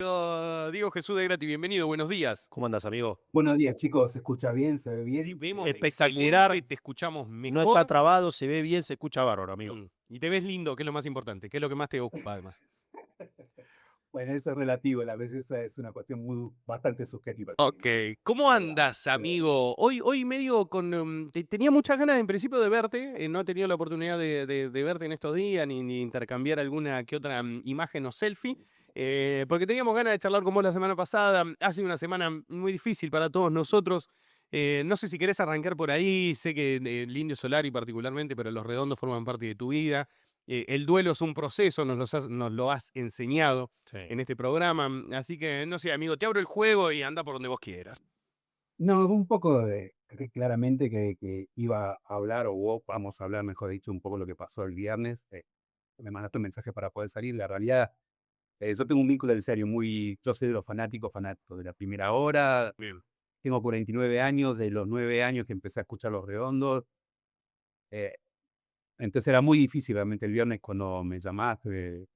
Diego Jesús de Grati, bienvenido, buenos días. ¿Cómo andas, amigo? Buenos días, chicos. ¿Se escucha bien? ¿Se ve Te bien? vemos Espectacular. excelente, te escuchamos No está mejor. trabado, se ve bien, se escucha bárbaro, amigo. Y te ves lindo, que es lo más importante, que es lo que más te ocupa además. Bueno, eso es relativo. A veces es una cuestión bastante subjetiva. Ok, ¿cómo andas, amigo? Hoy medio tenía muchas ganas en principio de verte, no he tenido la oportunidad de verte en estos días, ni intercambiar alguna que otra imagen o selfie, porque teníamos ganas de charlar con vos la semana pasada. Ha sido una semana muy difícil para todos nosotros. No sé si querés arrancar por ahí, sé que el Indio Solari particularmente, pero los redondos forman parte de tu vida. El duelo es un proceso, nos lo has enseñado Sí. en este programa. Así que, no sé, amigo, te abro el juego y anda por donde vos quieras. No, un poco claramente que iba a hablar, o vamos a hablar, mejor dicho, un poco lo que pasó el viernes. Me mandaste un mensaje para poder salir. La realidad, yo tengo un vínculo en serio yo soy de los fanáticos, fanático de la primera hora. Bien. Tengo 49 años, de los 9 años que empecé a escuchar Los Redondos. eh, entonces era muy difícil realmente el viernes cuando me llamaste.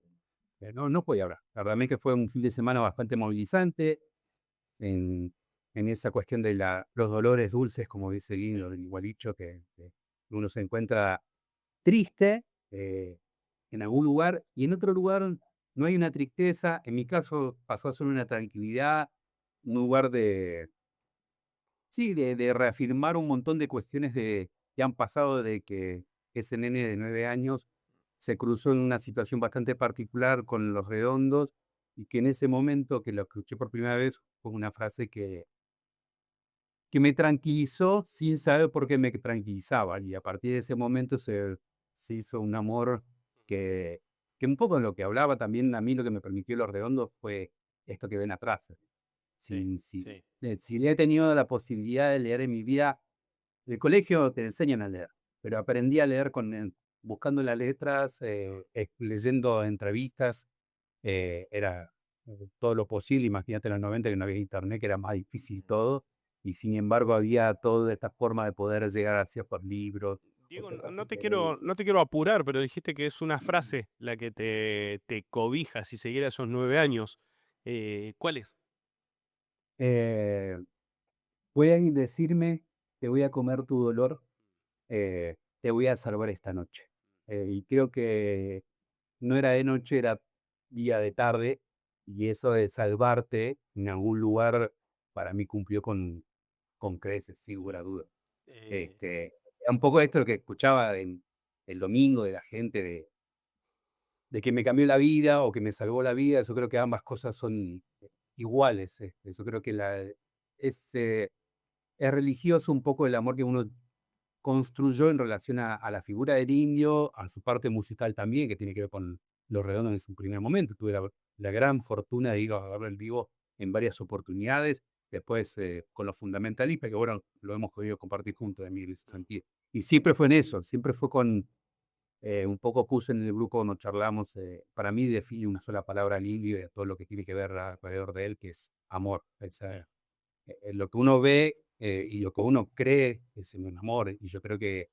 No podía hablar. La verdad es que fue un fin de semana bastante movilizante en, en esa cuestión de los dolores dulces, como dice Guido, el igualicho, que uno se encuentra triste en algún lugar y en otro lugar no hay una tristeza. En mi caso pasó a ser una tranquilidad, un lugar sí, de reafirmar un montón de cuestiones que han pasado de que ese nene de 9 años se cruzó en una situación bastante particular con Los Redondos y que en ese momento que lo escuché por primera vez fue una frase que me tranquilizó sin saber por qué me tranquilizaba. Y a partir de ese momento se hizo un amor que, que un poco en lo que hablaba también a mí lo que me permitió Los Redondos fue esto que ven atrás. Sí, Si, sí. si le he tenido la posibilidad de leer en mi vida, el colegio te enseñan a leer, pero aprendí a leer buscando las letras, leyendo entrevistas, era todo lo posible. Imagínate en los 90 que no había internet, que era más difícil todo, y sin embargo había toda esta forma de poder llegar hacia por libros, por Diego, ciertas no te referencias. quiero apurar, pero dijiste que es una frase la que te cobija si siguiera esos 9 años. ¿Cuál es? Eh, Pueden decirme, te voy a comer tu dolor, te voy a salvar esta noche. Y creo que no era de noche, era día de tarde, y eso de salvarte en algún lugar para mí cumplió con creces, sin lugar a dudas. Eh, Este, era un poco esto lo que escuchaba el domingo de la gente de que me cambió la vida o que me salvó la vida. Yo creo que ambas cosas son iguales. Yo creo que es, eh, es religioso un poco el amor que uno construyó en relación a la figura del indio, a su parte musical también, que tiene que ver con Los Redondos en su primer momento. Tuve la gran fortuna de ir a verlo en vivo en varias oportunidades, después con los fundamentalistas, que bueno, lo hemos podido compartir juntos de mi sentido. Y siempre fue en eso, siempre fue con un poco puse en el grupo cuando charlamos, para mí define una sola palabra al indio y a todo lo que tiene que ver alrededor de él, que es amor. Lo que uno ve y lo que uno cree es en un amor. Y yo creo que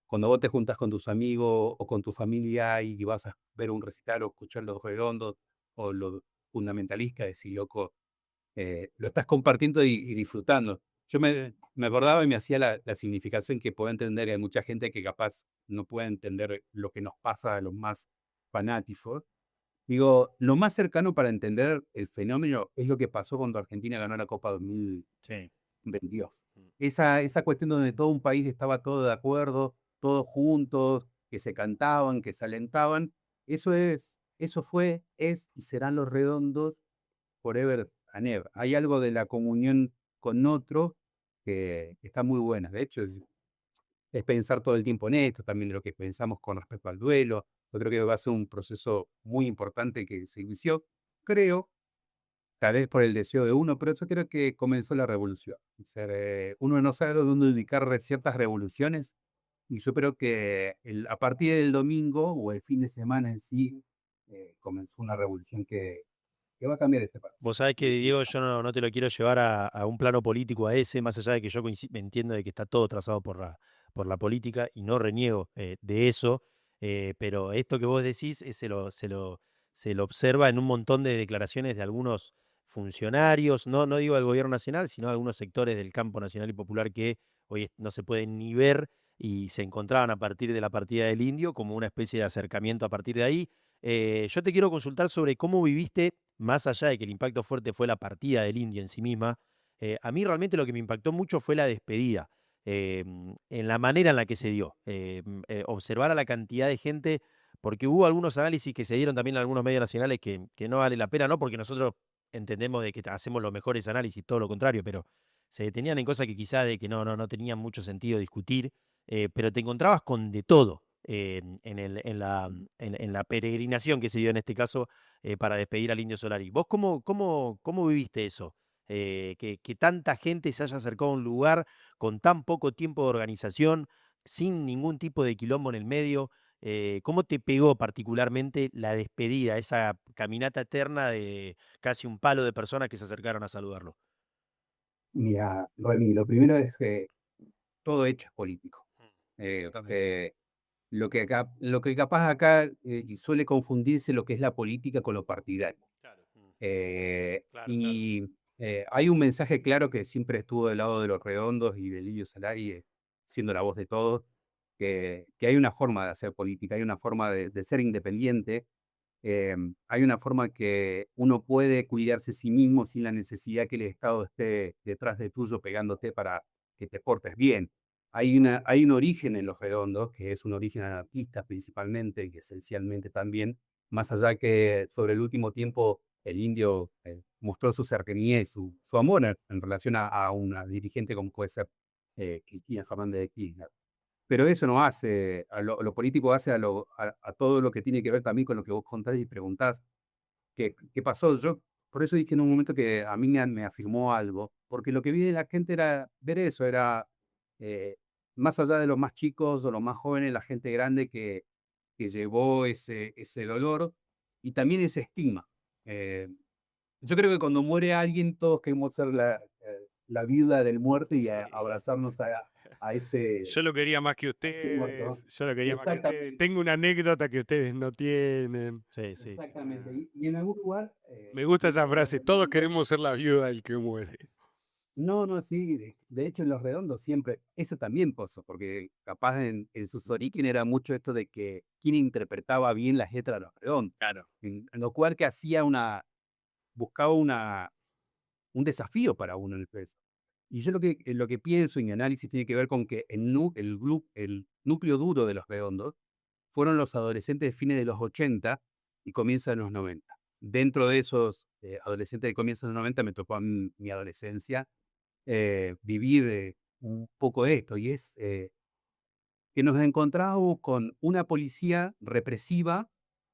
cuando vos te juntas con tus amigos o con tu familia y vas a ver un recital o escuchar Los Redondos o los fundamentalistas, decir, loco, lo estás compartiendo y disfrutando. Yo me acordaba y me hacía la significación que puedo entender, que hay mucha gente que capaz no puede entender lo que nos pasa a los más fanáticos. Digo, lo más cercano para entender el fenómeno es lo que pasó cuando Argentina ganó la Copa 2022. Sí. Esa cuestión donde todo un país estaba todo de acuerdo, todos juntos, que se cantaban, que se alentaban. Eso fue, es y serán Los Redondos forever and ever. Hay algo de la comunión con otro que está muy buena. De hecho, es pensar todo el tiempo en esto, también de lo que pensamos con respecto al duelo. Yo creo que va a ser un proceso muy importante que se inició, creo, tal vez por el deseo de uno, pero yo creo que comenzó la revolución. Uno no sabe dónde dedicar ciertas revoluciones, y yo creo que a partir del domingo o el fin de semana en sí, comenzó una revolución que va a cambiar este país. Vos sabés que, Diego, yo no te lo quiero llevar a un plano político a ese, más allá de que yo me entiendo de que está todo trazado por la política y no reniego de eso, pero esto que vos decís se lo observa en un montón de declaraciones de algunos funcionarios, no digo del gobierno nacional, sino de algunos sectores del campo nacional y popular que hoy no se pueden ni ver y se encontraban a partir de la partida del Indio como una especie de acercamiento a partir de ahí. Yo te quiero consultar sobre cómo viviste, más allá de que el impacto fuerte fue la partida del Indio en sí misma. A mí realmente lo que me impactó mucho fue la despedida, en la manera en la que se dio. Observar a la cantidad de gente, porque hubo algunos análisis que se dieron también en algunos medios nacionales que no vale la pena, no porque nosotros entendemos de que hacemos los mejores análisis, todo lo contrario, pero se detenían en cosas que quizá de que no tenían mucho sentido discutir, pero te encontrabas con de todo. En la peregrinación que se dio en este caso, para despedir al Indio Solari. ¿Vos cómo viviste eso? Que tanta gente se haya acercado a un lugar con tan poco tiempo de organización, sin ningún tipo de quilombo en el medio. ¿Cómo te pegó particularmente la despedida, esa caminata eterna de casi un palo de personas que se acercaron a saludarlo? Mira, Remy, lo primero es que todo hecho es político. Totalmente. Lo que capaz acá y suele confundirse lo que es la política con lo partidario. Claro. Claro, claro. Hay un mensaje claro que siempre estuvo del lado de los redondos y del Indio Solari, siendo la voz de todos, que hay una forma de hacer política, hay una forma de ser independiente, hay una forma que uno puede cuidarse a sí mismo sin la necesidad que el Estado esté detrás de tuyo pegándote para que te portes bien. Hay un origen en los redondos, que es un origen anarquista principalmente y esencialmente también, más allá que sobre el último tiempo el indio mostró su cercanía y su amor en relación a una dirigente como puede ser Cristina Fernández de Kirchner. Pero eso no hace, lo político hace a todo lo que tiene que ver también con lo que vos contás y preguntás qué pasó. Yo por eso dije en un momento que a mí me afirmó algo, porque lo que vi de la gente era ver eso, era eh, más allá de los más chicos o los más jóvenes, la gente grande que llevó ese dolor y también ese estigma. Eh, yo creo que cuando muere alguien, todos queremos ser la viuda del muerto y Sí. abrazarnos a ese, Yo lo quería más que a ese muerto. ustedes, yo lo quería más que ustedes. Exactamente, Tengo una anécdota que ustedes no tienen. Sí, sí, sí. exactamente. Ah, Y en algún lugar, me gusta dentro esa de los frase, todos redondos, queremos ser la viuda del que muere. no, no, sí, de hecho en los redondos siempre, eso también pasó, porque capaz en sus orígenes era mucho esto de que quién interpretaba bien las letras de los redondos, Claro. en lo cual que buscaba un desafío para uno en el peso. Y yo lo que pienso en mi análisis tiene que ver con que el núcleo duro de los redondos fueron los adolescentes de fines de los 80 y comienzan de los 90. Dentro de esos adolescentes de comienzos de los 90 me tocó a mi adolescencia vivir un poco de esto, y es que nos encontrábamos con una policía represiva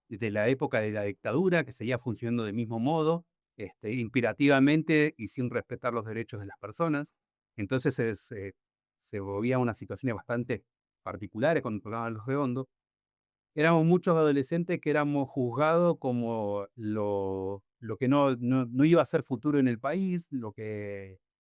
de la época de la dictadura, que seguía funcionando del mismo modo, imperativamente y sin respetar los derechos de las personas. Entonces se volvía una situación bastante particulares cuando tocaban los redondos. Éramos muchos adolescentes que éramos juzgados como lo que no iba a ser futuro en el país,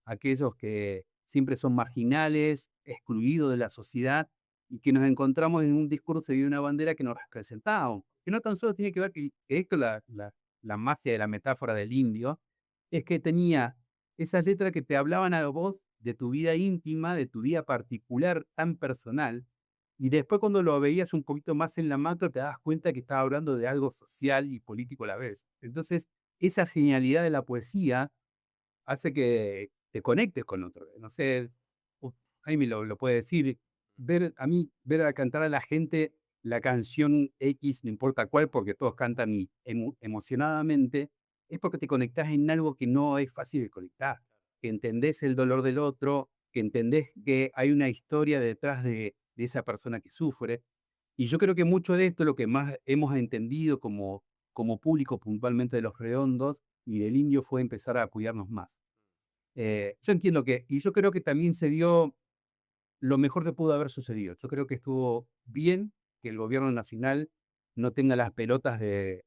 aquellos que siempre son marginales, excluidos de la sociedad, y que nos encontramos en un discurso y una bandera que nos representaba, que no tan solo tiene que ver que esto, la magia de la metáfora del indio, es que tenía esas letras que te hablaban a vos de tu vida íntima, de tu día particular tan personal, y después cuando lo veías un poquito más en la macro, te das cuenta que estaba hablando de algo social y político a la vez. Entonces, esa genialidad de la poesía hace que te conectes con otro. No sé, Jaime lo puede decir, ver a cantar a la gente la canción X, no importa cuál, porque todos cantan emocionadamente, es porque te conectás en algo que no es fácil de conectar, que entendés el dolor del otro, que entendés que hay una historia detrás de esa persona que sufre. Y yo creo que mucho de esto, lo que más hemos entendido como público puntualmente de los redondos y del indio, fue empezar a cuidarnos más. Yo entiendo y yo creo que también se dio lo mejor que pudo haber sucedido. Yo creo que estuvo bien que el gobierno nacional no tenga las pelotas de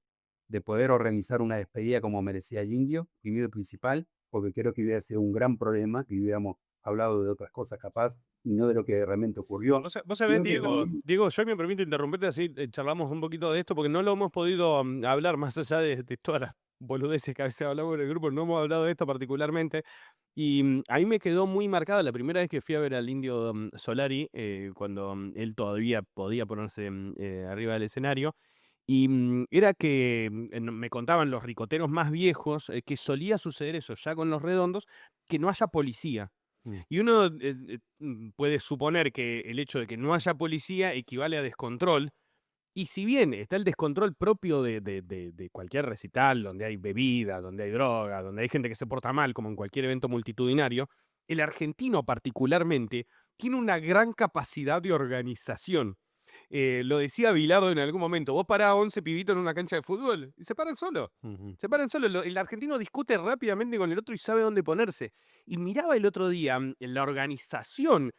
poder organizar una despedida como merecía el indio, primero y principal, porque creo que hubiera sido un gran problema, que hubiéramos hablado de otras cosas capaz y no de lo que realmente ocurrió. Vos sabés, Creo que también, Diego, yo me permito interrumpirte así, charlamos un poquito de esto, porque no lo hemos podido hablar más allá de todas las boludeces que a veces hablamos en el grupo, no hemos hablado de esto particularmente. Y a mí me quedó muy marcada la primera vez que fui a ver al Indio Solari, cuando él todavía podía ponerse arriba del escenario. Y era que me contaban los ricoteros más viejos que solía suceder eso ya con los redondos, que no haya policía. Mm. Y uno puede suponer que el hecho de que no haya policía equivale a descontrol. Y si bien está el descontrol propio de cualquier recital, donde hay bebida, donde hay droga, donde hay gente que se porta mal, como en cualquier evento multitudinario, el argentino particularmente tiene una gran capacidad de organización. Lo decía Bilardo en algún momento, vos parás a 11 pibitos en una cancha de fútbol y se paran solos. Ujú. Se paran solos. El argentino discute rápidamente con el otro y sabe dónde ponerse. Y miraba el otro día la organización,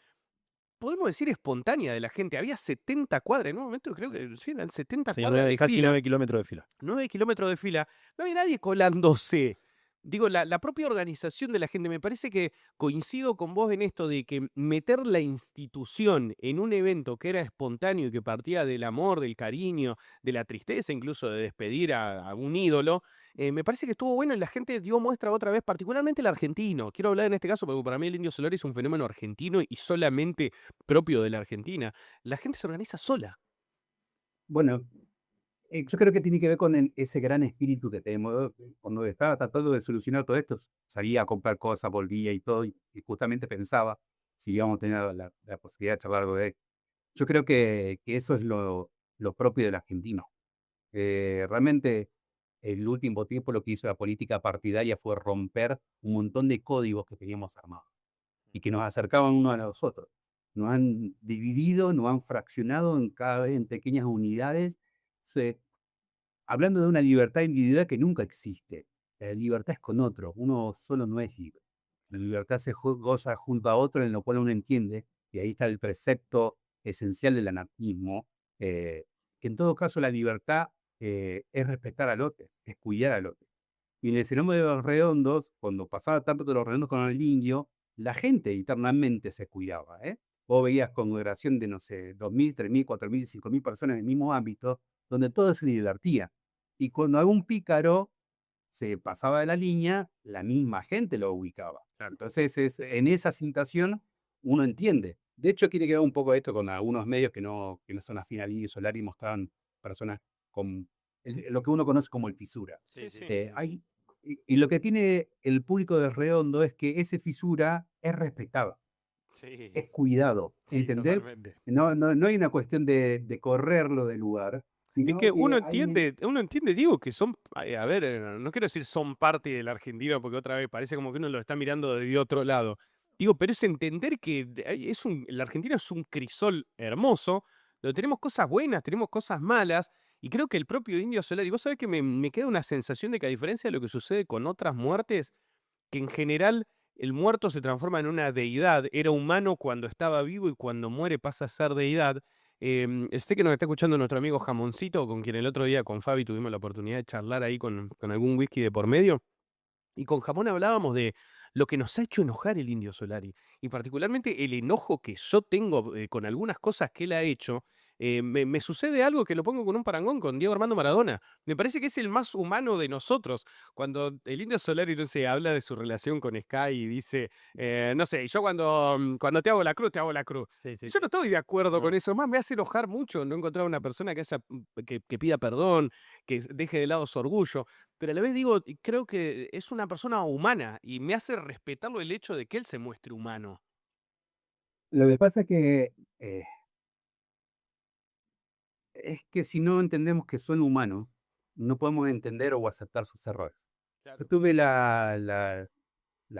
podemos decir espontánea de la gente. Había 70 cuadras, en un momento creo que sí, eran 70 Sí, cuadras de casi fila. 9 kilómetros de fila. 9 kilómetros de fila, no había nadie colándose. Digo, la propia organización de la gente, me parece que coincido con vos en esto de que meter la institución en un evento que era espontáneo y que partía del amor, del cariño, de la tristeza, incluso de despedir a un ídolo, me parece que estuvo bueno y la gente dio muestra otra vez, particularmente el argentino. Quiero hablar en este caso porque para mí el Indio Solari es un fenómeno argentino y solamente propio de la Argentina. La gente se organiza sola. bueno, yo creo que tiene que ver con ese gran espíritu que tenemos. Cuando estaba tratando de solucionar todo esto, salía a comprar cosas, volvía y todo, y justamente pensaba si íbamos a tener la posibilidad de charlar algo de él. Yo creo que eso es lo propio del argentino. Realmente, el último tiempo lo que hizo la política partidaria fue romper un montón de códigos que teníamos armados y que nos acercaban unos a los otros. Nos han dividido, nos han fraccionado en cada vez en pequeñas unidades. Hablando de una libertad individual que nunca existe. La libertad es con otro, uno solo no es libre. La libertad se goza junto a otro en lo cual uno entiende, y ahí está el precepto esencial del anarquismo, que en todo caso la libertad es respetar al otro, es cuidar al otro. Y en el fenómeno de los redondos, cuando pasaba tanto de los redondos con el indio, la gente internamente se cuidaba, ¿eh? Vos veías congregación de, no sé, 2.000, 3.000, 4.000, 5.000 personas en el mismo ámbito, donde todo se divertía. Y cuando algún pícaro se pasaba de la línea, la misma gente lo ubicaba. Entonces, en esa situación uno entiende. De hecho, tiene que ver un poco esto con algunos medios que no son afín al Indio Solari y mostraban personas con lo que uno conoce como el fisura. Sí, sí. Y lo que tiene el público de Redondo es que ese fisura es respetado, Sí, es cuidado, sí, ¿entendés? totalmente. No hay una cuestión de correrlo del lugar, Es sino que que hay... uno entiende, digo, que son, a ver, no quiero decir son parte de la Argentina, porque otra vez parece como que uno lo está mirando de otro lado. Digo, pero es entender que la Argentina es un crisol hermoso, donde tenemos cosas buenas, tenemos cosas malas, y creo que el propio Indio Solari, vos sabés que me queda una sensación de que a diferencia de lo que sucede con otras muertes, que en general el muerto se transforma en una deidad, era humano cuando estaba vivo y cuando muere pasa a ser deidad. Sé que nos está escuchando nuestro amigo Jamoncito, con quien el otro día con Fabi tuvimos la oportunidad de charlar ahí con algún whisky de por medio. Y con Jamón hablábamos de lo que nos ha hecho enojar el Indio Solari. Y particularmente el enojo que yo tengo con algunas cosas que él ha hecho. Me sucede algo que lo pongo con un parangón con Diego Armando Maradona. Me parece que es el más humano de nosotros. Cuando el Indio Solari, no sé, habla de su relación con Sky y dice, no sé, yo cuando te hago la cruz, te hago la cruz. Sí, sí. Yo no estoy de acuerdo con No. eso. Es más, me hace enojar mucho no encontrar una persona que pida perdón, que deje de lado su orgullo. Pero a la vez digo, y creo que es una persona humana y me hace respetarlo el hecho de que él se muestre humano. Lo que pasa es que si no entendemos que son humanos, no podemos entender o aceptar sus errores. Yo Claro. tuve la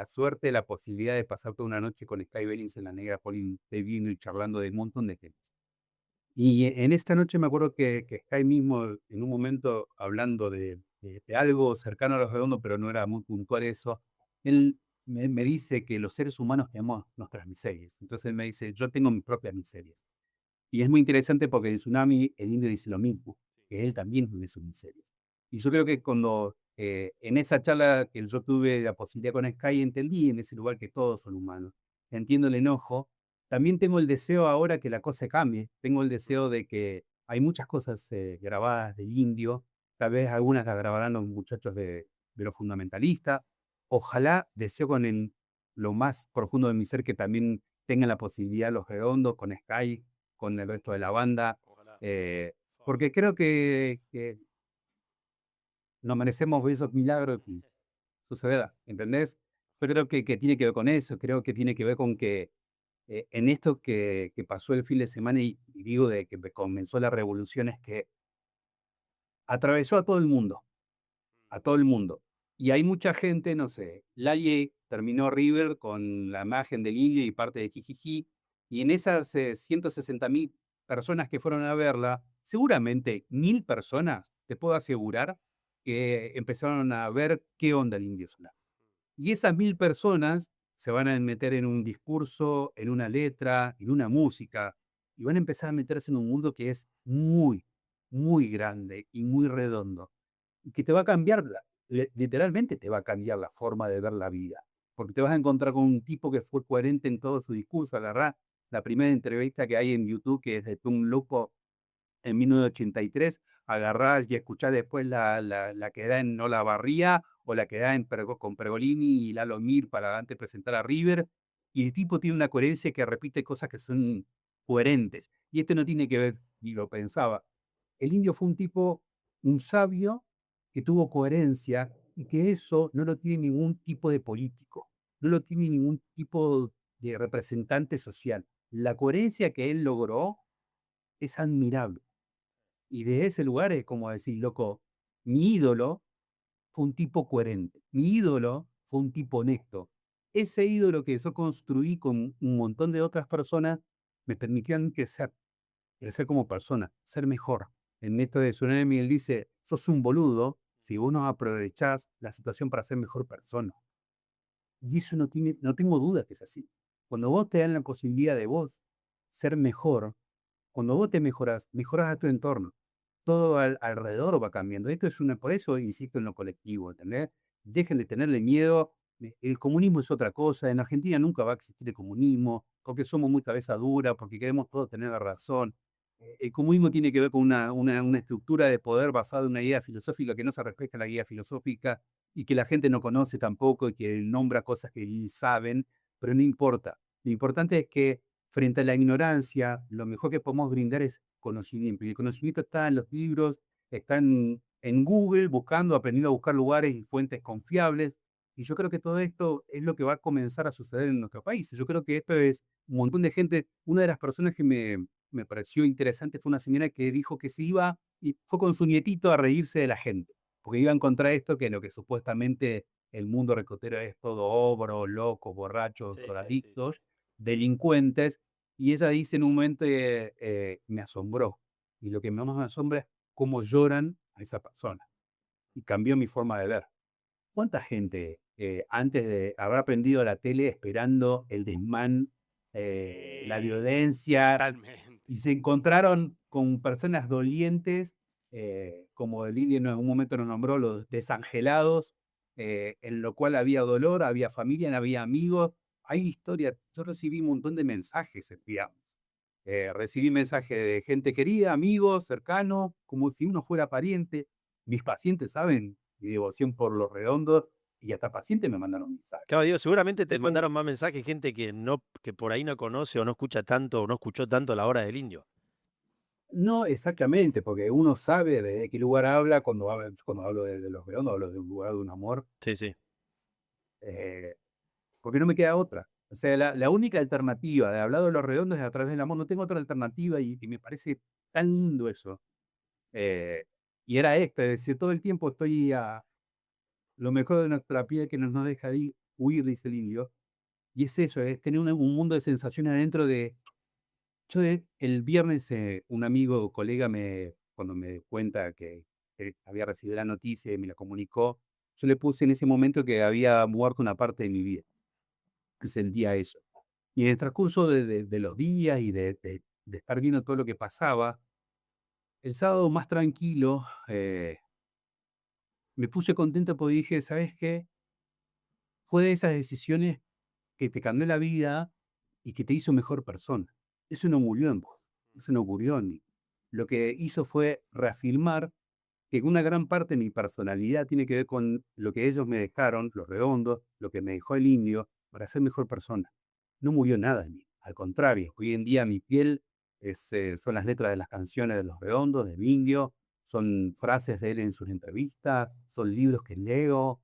suerte, la posibilidad de pasar toda una noche con Sky Bellins en la Negra Polín bebiendo y charlando de un montón de gente. Y en esta noche me acuerdo que Sky mismo, en un momento, hablando de algo cercano a los redondos, pero no era muy puntual eso, él me dice que los seres humanos tenemos nuestras miserias. Entonces él me dice, yo tengo mis propias miserias. Y es muy interesante porque en Tsunami el indio dice lo mismo, que él también tiene sus miserias. Y yo creo que cuando en esa charla que yo tuve la posibilidad con Sky, entendí en ese lugar que todos son humanos. entiendo el enojo. También tengo el deseo ahora que la cosa cambie. Tengo el deseo de que hay muchas cosas grabadas del indio. Tal vez algunas las grabarán los muchachos de los fundamentalistas. Ojalá, deseo lo más profundo de mi ser que también tengan la posibilidad los redondos con Sky, con el resto de la banda. Ojalá. Porque creo que nos merecemos ver esos milagros y sucederá, ¿entendés? Yo creo que tiene que ver con eso, creo que tiene que ver con que en esto que pasó el fin de semana y digo de que comenzó la revolución es que atravesó a todo el mundo, a todo el mundo. Y hay mucha gente, no sé, Laie terminó River con la imagen del indio y parte de Jijiji, y en esas 160.000 personas que fueron a verla, seguramente 1.000 personas, te puedo asegurar, que empezaron a ver qué onda el Indio Solari. Y esas 1.000 personas se van a meter en un discurso, en una letra, en una música, y van a empezar a meterse en un mundo que es muy, muy grande y muy redondo, y que te va a cambiar, literalmente te va a cambiar la forma de ver la vida, porque te vas a encontrar con un tipo que fue coherente en todo su discurso. Agarrá la primera entrevista que hay en YouTube, que es de Tung Lupo, en 1983, agarrás y escuchás después la que da en Olavarría o la que da con Pergolini y Lalo Mir para antes presentar a River, y el tipo tiene una coherencia que repite cosas que son coherentes. Y esto no tiene que ver, ni lo pensaba. El indio fue un tipo, un sabio, que tuvo coherencia y que eso no lo tiene ningún tipo de político, no lo tiene ningún tipo de representante social. La coherencia que él logró es admirable. Y de ese lugar es como decir, loco, mi ídolo fue un tipo coherente, mi ídolo fue un tipo honesto. Ese ídolo que yo construí con un montón de otras personas me permitieron crecer como persona, ser mejor. En esto de Tsunami Miguel dice, sos un boludo si vos no aprovechás la situación para ser mejor persona. Y eso no tengo duda que es así. Cuando vos te dan la posibilidad de vos ser mejor, cuando vos te mejoras, mejoras a tu entorno. Todo alrededor va cambiando. Esto es por eso insisto en lo colectivo, ¿entendés? Dejen de tenerle miedo. El comunismo es otra cosa. En Argentina nunca va a existir el comunismo, porque somos muy cabeza dura, porque queremos todos tener la razón. El comunismo tiene que ver con una estructura de poder basada en una idea filosófica que no se respeta la guía filosófica y que la gente no conoce tampoco y que nombra cosas que ni saben, pero no importa. Lo importante es que frente a la ignorancia, lo mejor que podemos brindar es conocimiento. Y el conocimiento está en los libros, está en Google, buscando, aprendiendo a buscar lugares y fuentes confiables. Y yo creo que todo esto es lo que va a comenzar a suceder en nuestro país. Yo creo que esto es un montón de gente. Una de las personas que me pareció interesante fue una señora que dijo que se iba y fue con su nietito a reírse de la gente, porque iba a encontrar esto que lo que supuestamente el mundo recotero es todo obro, locos, borrachos, Sí, sí, sí, sí. drogadictos, delincuentes, y ella dice en un momento, me asombró, y lo que más me asombra es cómo lloran a esa persona, y cambió mi forma de ver. ¿Cuánta gente antes de haber aprendido la tele esperando el desmán, la Sí, violencia, totalmente. y se encontraron con personas dolientes, como el indio en algún momento nos nombró, los desangelados, en lo cual había dolor, había familia, había amigos, hay historia. Yo recibí un montón de mensajes enviados. Recibí mensajes de gente querida, amigos, cercanos, como si uno fuera pariente. Mis pacientes saben mi devoción por los redondos y hasta pacientes me mandaron mensajes. Claro, digo, seguramente te Eso mandaron más mensajes gente que por ahí no conoce o no escucha tanto o no escuchó tanto La Hora del Indio. no exactamente, porque uno sabe de qué lugar habla cuando hablo de los redondos, hablo de un lugar de un amor, Sí, sí. eh, porque no me queda otra. O sea, la única alternativa de hablar de los redondos es a través del amor, no tengo otra alternativa y me parece tan lindo eso. Eh, y era esto, es decir, todo el tiempo estoy a lo mejor de nuestra piel que nos deja huir, dice el indio, y es eso, es tener un mundo de sensaciones adentro de... el viernes un amigo o colega cuando me cuenta que había recibido la noticia y me la comunicó, yo le puse en ese momento que había muerto una parte de mi vida, que sentía eso. Y en el transcurso de los días y de estar viendo todo lo que pasaba, el sábado más tranquilo, me puse contento porque dije, ¿sabes qué? Fue de esas decisiones que te cambió la vida y que te hizo mejor persona. Eso no murió en vos, eso no murió en mí. Lo que hizo fue reafirmar que una gran parte de mi personalidad tiene que ver con lo que ellos me dejaron, los redondos, lo que me dejó el indio, para ser mejor persona. No murió nada en mí, al contrario, hoy en día mi piel son las letras de las canciones de los redondos, del indio, son frases de él en sus entrevistas, son libros que leo.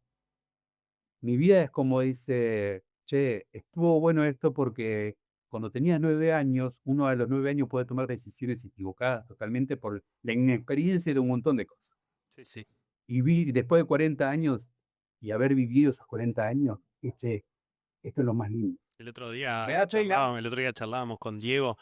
Mi vida es como dice, che, estuvo bueno esto porque cuando tenías 9 años, uno a los 9 años puede tomar decisiones equivocadas totalmente por la inexperiencia de un montón de cosas. Sí, sí. Y vi después de 40 años y haber vivido esos 40 años, esto es lo más lindo. Me da pena. El otro día charlábamos con Diego.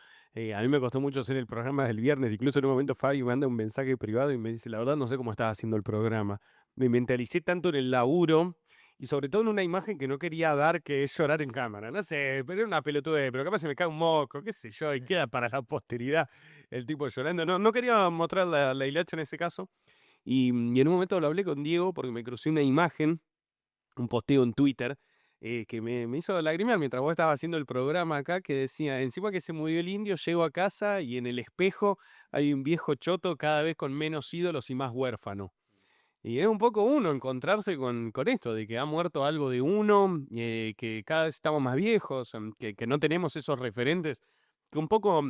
A mí me costó mucho hacer el programa del viernes. Incluso en un momento Fabi me manda un mensaje privado y me dice, la verdad no sé cómo estás haciendo el programa. Me mentalicé tanto en el laburo y sobre todo en una imagen que no quería dar, que es llorar en cámara. No sé, pero era una pelotudez, pero capaz se me cae un moco, qué sé yo, y queda para la posteridad el tipo llorando. No quería mostrar la hilacha en ese caso. Y en un momento lo hablé con Diego porque me crucé una imagen, un posteo en Twitter, que me hizo lagrimear mientras vos estabas haciendo el programa acá, que decía, encima que se murió el indio, llego a casa y en el espejo hay un viejo choto cada vez con menos ídolos y más huérfano. Y es un poco uno encontrarse con esto, de que ha muerto algo de uno, que cada vez estamos más viejos, que no tenemos esos referentes, que un poco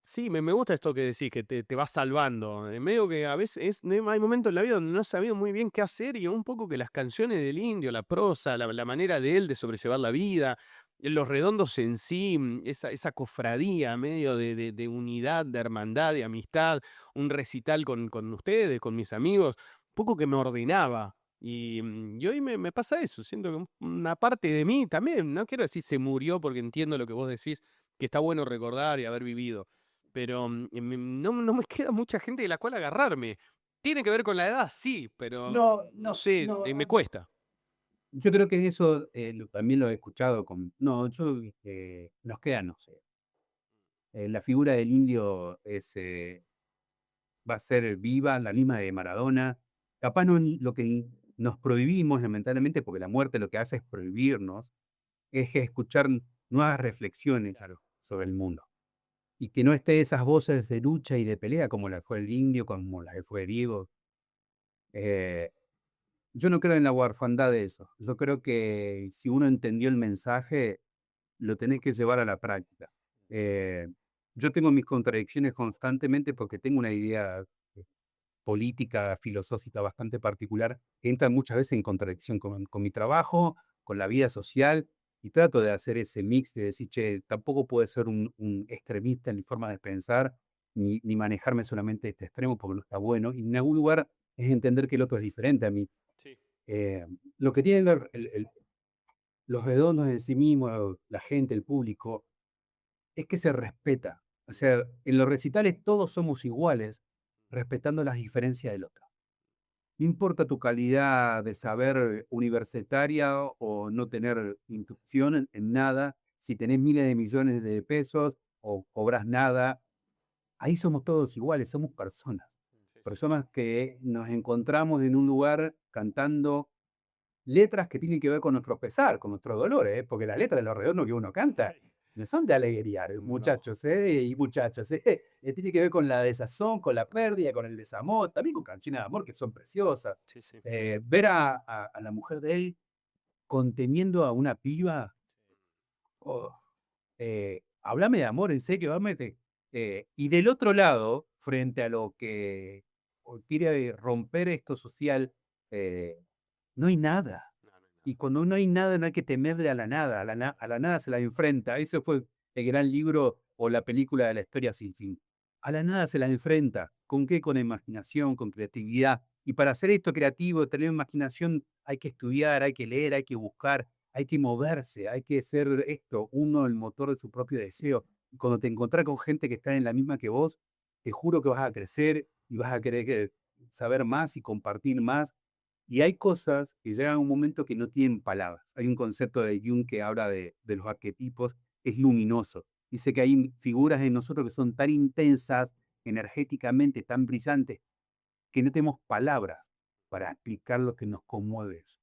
sí, me gusta esto que decís, que te vas salvando. En medio que a veces hay momentos en la vida donde no has sabido muy bien qué hacer y un poco que las canciones del indio, la prosa, la manera de él de sobrellevar la vida, los redondos en sí, esa cofradía, medio de unidad, de hermandad, de amistad, un recital con ustedes, con mis amigos, un poco que me ordenaba. Y hoy me pasa eso, siento que una parte de mí también, no quiero decir se murió porque entiendo lo que vos decís, que está bueno recordar y haber vivido. Pero no me queda mucha gente de la cual agarrarme. Tiene que ver con la edad, sí, pero No, no no, sé, no. me cuesta. Yo creo que eso también lo he escuchado No, nos queda, no sé. La figura del indio va a ser viva, la misma de Maradona. Capaz no lo que nos prohibimos, lamentablemente, porque la muerte lo que hace es prohibirnos, es escuchar nuevas reflexiones sobre el mundo. Y que no esté esas voces de lucha y de pelea como la fue el indio, como la que fue Diego. Eh, yo no creo en la orfandad de eso. Yo creo que si uno entendió el mensaje, lo tenés que llevar a la práctica. Eh, yo tengo mis contradicciones constantemente porque tengo una idea política, filosófica bastante particular, que entra muchas veces en contradicción con mi trabajo, con la vida social, y trato de hacer ese mix de decir, che, tampoco puedo ser un extremista en mi forma de pensar, ni manejarme solamente de este extremo porque no está bueno, y en algún lugar es entender que el otro es diferente a mí. Sí. Eh, lo que tienen los redondos en sí mismos, la gente, el público, es que se respeta. O sea, en los recitales todos somos iguales, respetando las diferencias del otro. No importa tu calidad de saber universitaria o no tener instrucción en nada, si tenés miles de millones de pesos o cobras nada, ahí somos todos iguales, somos personas. Sí, sí. Personas que nos encontramos en un lugar cantando letras que tienen que ver con nuestro pesar, con nuestros dolores, porque las letras de los redondos que uno canta no son de alegría, No. muchachos y muchachas. Tiene que ver con la desazón, con la pérdida, con el desamor, también con canciones de amor que son preciosas. Sí, sí. Ver a la mujer de él conteniendo a una piba, oh, háblame de amor, en serio, y del otro lado, frente a lo que quiere romper esto social, no hay nada. No, no hay nada. Y cuando no hay nada, no hay que temerle a la nada, a la nada se la enfrenta. Ese fue el gran libro o la película de la historia sin fin. A la nada se la enfrenta. ¿Con qué? Con imaginación, con creatividad. Y para hacer esto creativo, tener imaginación, hay que estudiar, hay que leer, hay que buscar, hay que moverse, hay que ser esto, uno el motor de su propio deseo. Y cuando te encontrás con gente que está en la misma que vos, te juro que vas a crecer y vas a querer saber más y compartir más y hay cosas que llegan a un momento que no tienen palabras. Hay un concepto de Jung que habla de los arquetipos, es luminoso. Dice que hay figuras en nosotros que son tan intensas, energéticamente tan brillantes, que no tenemos palabras para explicar lo que nos conmueve eso.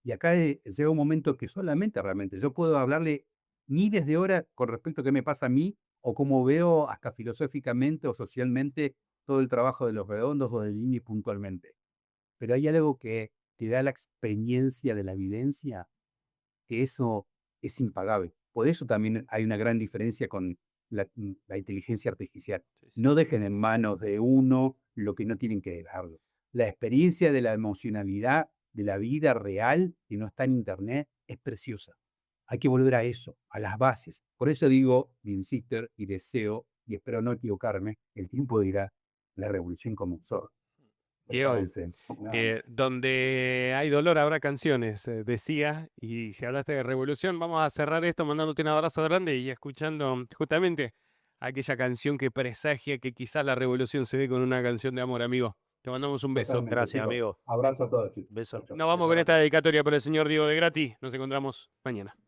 Y acá llega un momento que solamente realmente yo puedo hablarle miles de horas con respecto a qué me pasa a mí o cómo veo hasta filosóficamente o socialmente todo el trabajo de Los Redondos o de Lini puntualmente. Pero hay algo que te da la experiencia de la vivencia, que eso es impagable. Por eso también hay una gran diferencia con la inteligencia artificial. Sí, sí. No dejen en manos de uno lo que no tienen que dejarlo. La experiencia de la emocionalidad de la vida real que no está en internet es preciosa. Hay que volver a eso, a las bases. Por eso digo, insisto y deseo, y espero no equivocarme, el tiempo dirá, la revolución comenzó. Me Diego, parece, nada más. donde hay dolor habrá canciones, decía, y si hablaste de revolución, vamos a cerrar esto mandándote un abrazo grande y escuchando justamente aquella canción que presagia que quizás la revolución se dé con una canción de amor, amigo. Te mandamos un beso. Totalmente, Gracias, chicos. amigo. Abrazo a todos, chicos. Chau, Beso. chau. Nos vamos Beso con esta grande. dedicatoria por el señor Diego de Grati. Nos encontramos mañana.